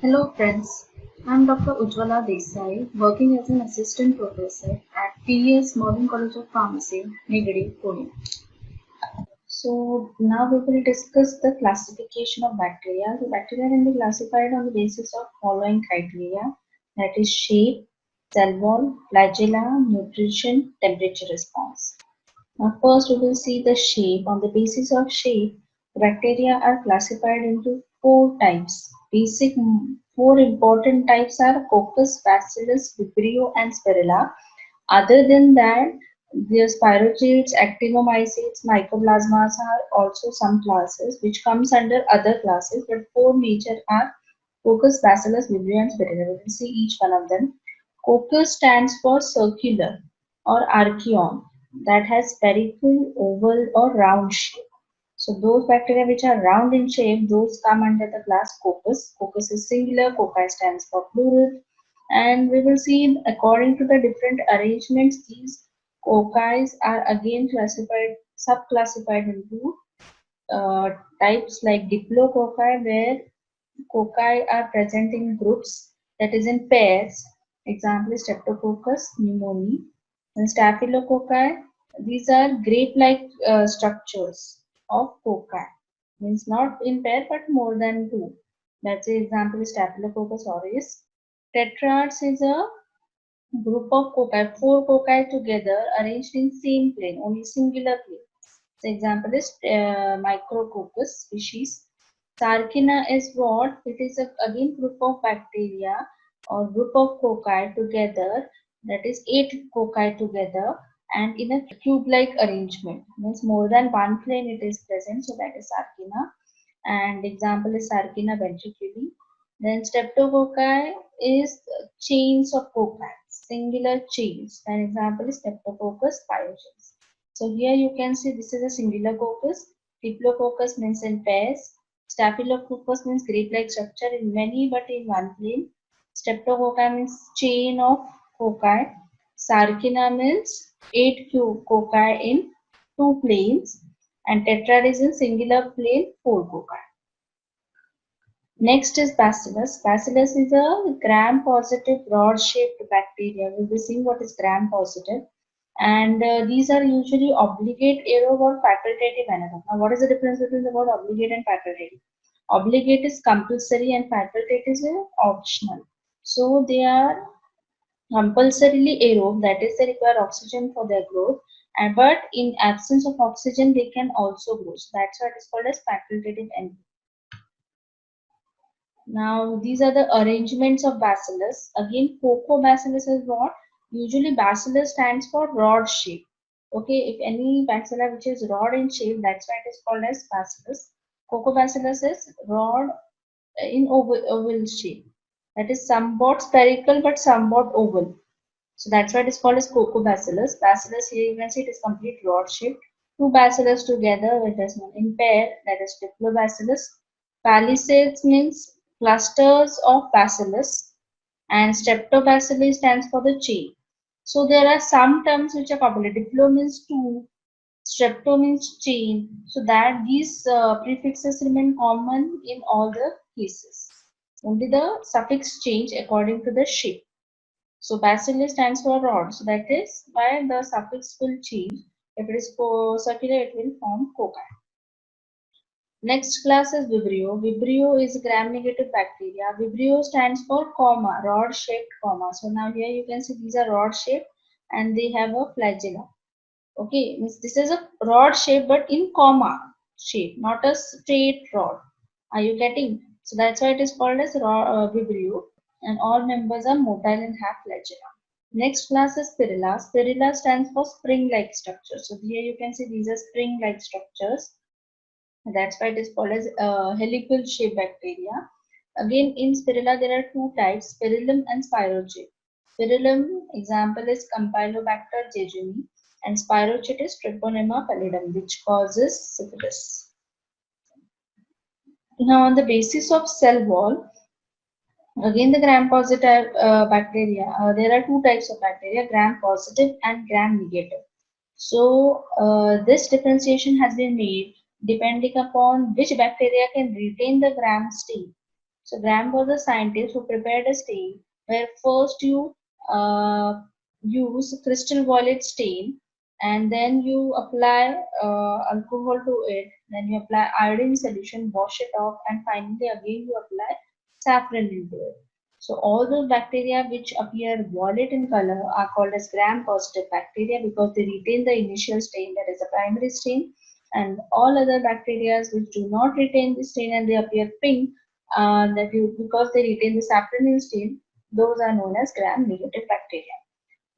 Hello friends, I am Dr. Ujjwala Desai, working as an assistant professor at TES Modern College of Pharmacy, Nigadi, Pune. So now we will discuss the classification of bacteria. The bacteria can be classified on the basis of following criteria, that is shape, cell wall, flagella, nutrition, temperature response. Now first we will see the shape. On the basis of shape, bacteria are classified into four types. Four important types are Coccus, Bacillus, Vibrio and Spirilla. Other than that, the spirochetes, actinomycetes, mycoplasmas are also some classes which comes under other classes, but four major are Coccus, Bacillus, Vibrio and Spirilla. We will see each one of them. Coccus stands for circular or archeon, that has spherical, oval or round shape. So those bacteria which are round in shape, those come under the class Coccus. Coccus is singular, cocci stands for plural. And we will see according to the different arrangements, these cocci are again classified, sub-classified into uh, types like diplococci, where cocci are present in groups, that is in pairs. Example is Streptococcus pneumoniae. And Staphylococci, these are grape-like structures of cocci. Means not in pair but more than two. That's the example is Staphylococcus aureus. Tetrads is a group of cocci, four cocci together arranged in same plane, only singular plane. The example is Micrococcus species. Sarcina is what? It is a again group of bacteria or group of cocci together, that is 8 cocci together and in a cube-like arrangement. Means more than one plane it is present, so that is Sarcina. And example is Sarcina ventriculi. Then Streptococci is chains of cocci, singular chains. An example is Streptococcus pyogenes. So here you can see this is a singular coccus. Diplococcus means in pairs. Staphylococcus means grape-like structure in many but in one plane. Streptococci means chain of cocci. Sarcina means 8 cocci in two planes. And tetrad is in singular plane 4 cocci. Next is Bacillus. Bacillus is a gram-positive rod-shaped bacteria. We'll be seeing what is gram-positive. And these are usually obligate aerobe or facultative anaerobe. Now, what is the difference between the word obligate and facultative? Obligate is compulsory and facultative is optional. So, they are compulsorily aerobe, that is, they require oxygen for their growth. And but in absence of oxygen, they can also grow. So, that's why it is called as facultative anaerobe. Now, these are the arrangements of bacillus. Again, Coccobacillus is what? Usually, bacillus stands for rod shape. Okay, if any bacilla which is rod in shape, that's why it is called as bacillus. Coccobacillus is rod in oval shape. That is somewhat spherical but somewhat oval. So that's why it is called as Coccobacillus. Bacillus here you can see it is complete rod shape. Two bacillus together with this one in pair, that is Diplobacillus. Palisades means clusters of bacillus, and Streptobacilli stands for the chain. So there are some terms which are popular. Diplo means two, Strepto means chain. So that these prefixes remain common in all the cases. Only the suffix change according to the shape. So bacillus stands for rod. So that is why the suffix will change. If it is circular, it will form cocci. Next class is Vibrio. Vibrio is gram-negative bacteria. Vibrio stands for comma, rod-shaped comma. So now here you can see these are rod-shaped and they have a flagella. Okay, means this is a rod shape but in comma shape, not a straight rod. Are you getting? So that's why it is called as Vibrio, and all members are motile and have flagella. Next class is Spirilla. Spirilla stands for spring-like structure. So here you can see these are spring-like structures. That's why it is called as helical shaped bacteria. Again, in Spirilla, there are two types, Spirillum and Spirochete. Spirillum example is Campylobacter jejuni and Spirochete is Treponema pallidum, which causes syphilis. Now, on the basis of cell wall, again the gram-positive bacteria, there are two types of bacteria, gram-positive and gram-negative. So, this differentiation has been made depending upon which bacteria can retain the gram state. So Graham was a scientist who prepared a stain where first you use crystal violet stain, and then you apply alcohol to it, then you apply iodine solution, wash it off, and finally again you apply saffron into it. So all those bacteria which appear violet in color are called as gram positive bacteria because they retain the initial stain, that is the primary stain, and all other bacteria which do not retain the stain and they appear pink, because they retain the saponin stain, those are known as gram-negative bacteria.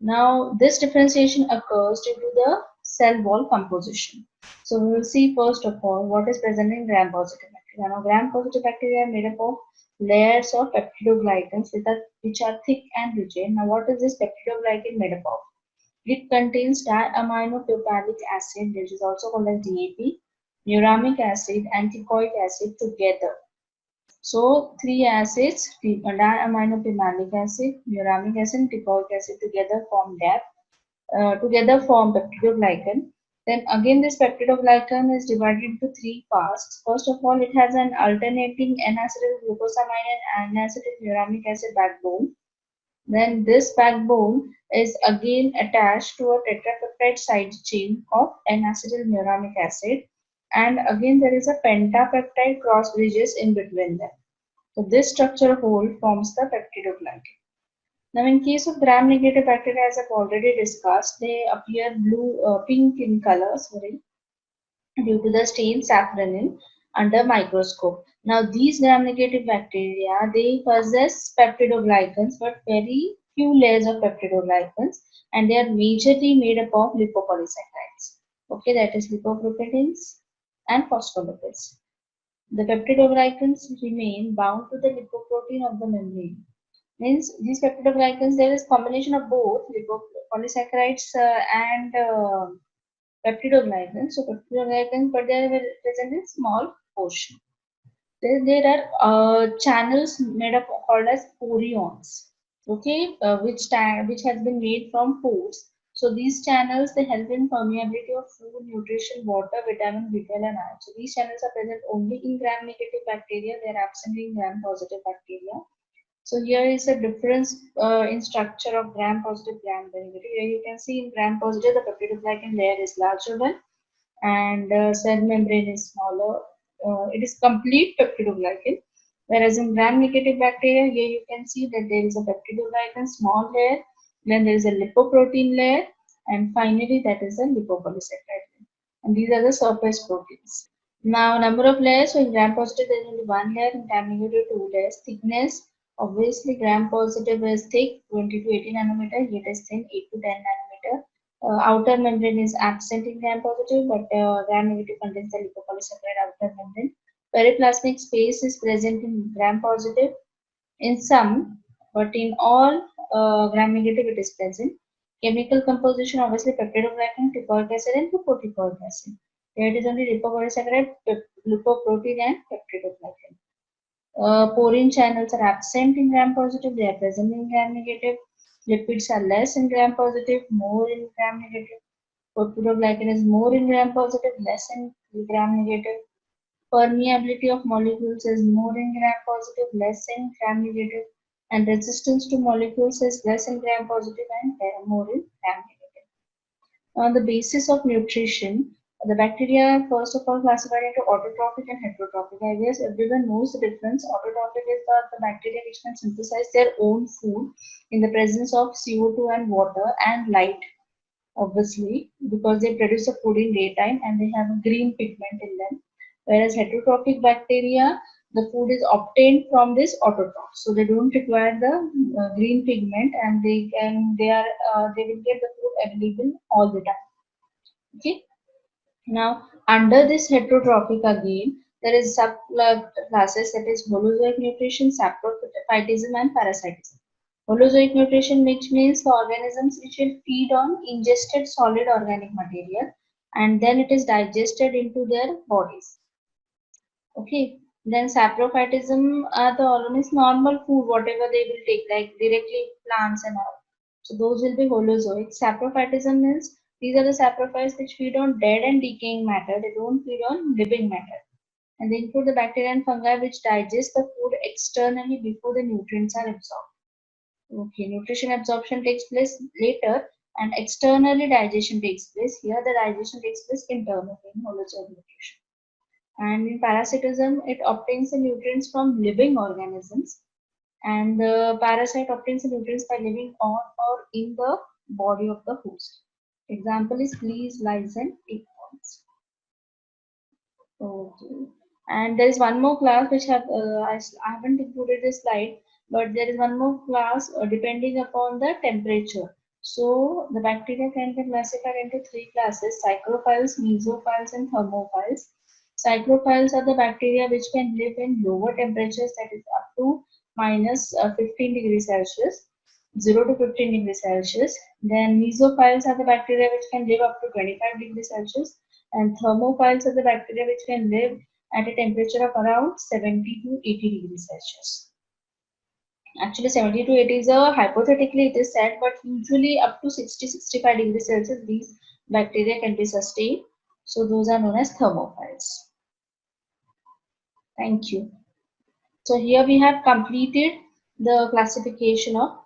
Now, this differentiation occurs due to the cell wall composition. So, we will see first of all what is present in gram-positive bacteria. Now, gram-positive bacteria are made up of layers of peptidoglycans which are thick and rigid. Now, what is this peptidoglycan made up of? It contains diaminopyruvic acid, which is also called as DAP, uramic acid, and teichoic acid together. So three acids, diaminopimalic acid, uramic acid, and teichoic acid together form together form peptidoglycan. Then again this peptidoglycan is divided into three parts. First of all, it has an alternating N-acetyl glucosamine and N-acetyl uramic acid backbone. Then this backbone is again attached to a tetrapeptide side chain of N-acetyl acid, and again there is a pentapeptide cross bridges in between them. So this structure whole forms the peptidoglycan. Now, in case of gram-negative bacteria, as I've already discussed, they appear pink in color, sorry, due to the stain safranin under microscope. Now, these gram-negative bacteria, they possess peptidoglycans, but very few layers of peptidoglycans, and they are majorly made up of lipopolysaccharides. Okay, that is lipoproteins and phospholipids. The peptidoglycans remain bound to the lipoprotein of the membrane. Means these peptidoglycans, there is combination of both lipopolysaccharides and peptidoglycans. So peptidoglycans, but they are present in small portion. There are channels made up called as chorions, okay, which has been made from pores. So these channels, they help in permeability of food, nutrition, water, vitamin, B12, and iron. So these channels are present only in gram-negative bacteria. They are absent in gram-positive bacteria. So here is a difference in structure of gram-positive, gram-negative. Here you can see in gram-positive, the peptidoglycan layer is larger one, and cell membrane is smaller. It is complete peptidoglycan. Whereas in gram-negative bacteria, here you can see that there is a peptidoglycan small layer, then there is a lipoprotein layer, and finally that is a lipopolysaccharide layer. And these are the surface proteins. Now, number of layers. So in gram-positive, there is only one layer. In gram-negative, two layers. Thickness. Obviously, gram-positive is thick, 20 to 80 nanometer. Yet is thin, 8 to 10 nanometer. Outer membrane is absent in gram-positive, but gram-negative contains the lipopolysaccharide outer membrane. Periplasmic space is present in gram-positive in some, but in all gram-negative it is present. Chemical composition, obviously peptidoglycan, teichoic acid, and lipoprotein acid. Here it is only lipopolysaccharide, lipoprotein, and peptidoglycan. Porine channels are absent in gram-positive, they are present in gram-negative. Lipids are less in gram-positive, more in gram-negative. Peptidoglycan is more in gram-positive, less in gram-negative. Permeability of molecules is more in gram-positive, less in gram-negative. And resistance to molecules is less in gram-positive and more in gram-negative. On the basis of nutrition, the bacteria are first of all classified into autotrophic and heterotrophic. I guess everyone knows the difference. Autotrophic is the bacteria which can synthesize their own food in the presence of CO2 and water and light, obviously, because they produce the food in daytime and they have a green pigment in them. Whereas heterotrophic bacteria, the food is obtained from this autotroph, so they don't require the green pigment, and they will get the food available all the time. Okay. Now, under this heterotrophic again, there is sub classes, that is holozoic nutrition, saprophytism, and parasitism. Holozoic nutrition, which means the organisms which will feed on ingested solid organic material, and then it is digested into their bodies. Okay. Then saprophytism are the almost normal food, whatever they will take, like directly plants and all. So those will be holozoic. Saprophytism means these are the saprophytes which feed on dead and decaying matter. They don't feed on living matter. And they include the bacteria and fungi which digest the food externally before the nutrients are absorbed. Okay, nutrition absorption takes place later and externally digestion takes place. Here the digestion takes place internally in holozoic nutrition. And in parasitism, it obtains the nutrients from living organisms, and the parasite obtains the nutrients by living on or in the body of the host. Example is fleas, lice, and tapeworms. Okay. And there is one more class which I haven't included this slide, but there is one more class depending upon the temperature. So the bacteria can be classified into three classes: psychrophiles, mesophiles, and thermophiles. Psychrophiles are the bacteria which can live in lower temperatures, that is up to minus 15 degrees Celsius, 0 to 15 degrees Celsius. Then mesophiles are the bacteria which can live up to 25 degrees Celsius, and thermophiles are the bacteria which can live at a temperature of around 70 to 80 degrees Celsius. Actually, 70 to 80 is a hypothetically it is said, but usually up to 60-65 degrees Celsius, these bacteria can be sustained. So those are known as thermophiles. Thank you. So here we have completed the classification of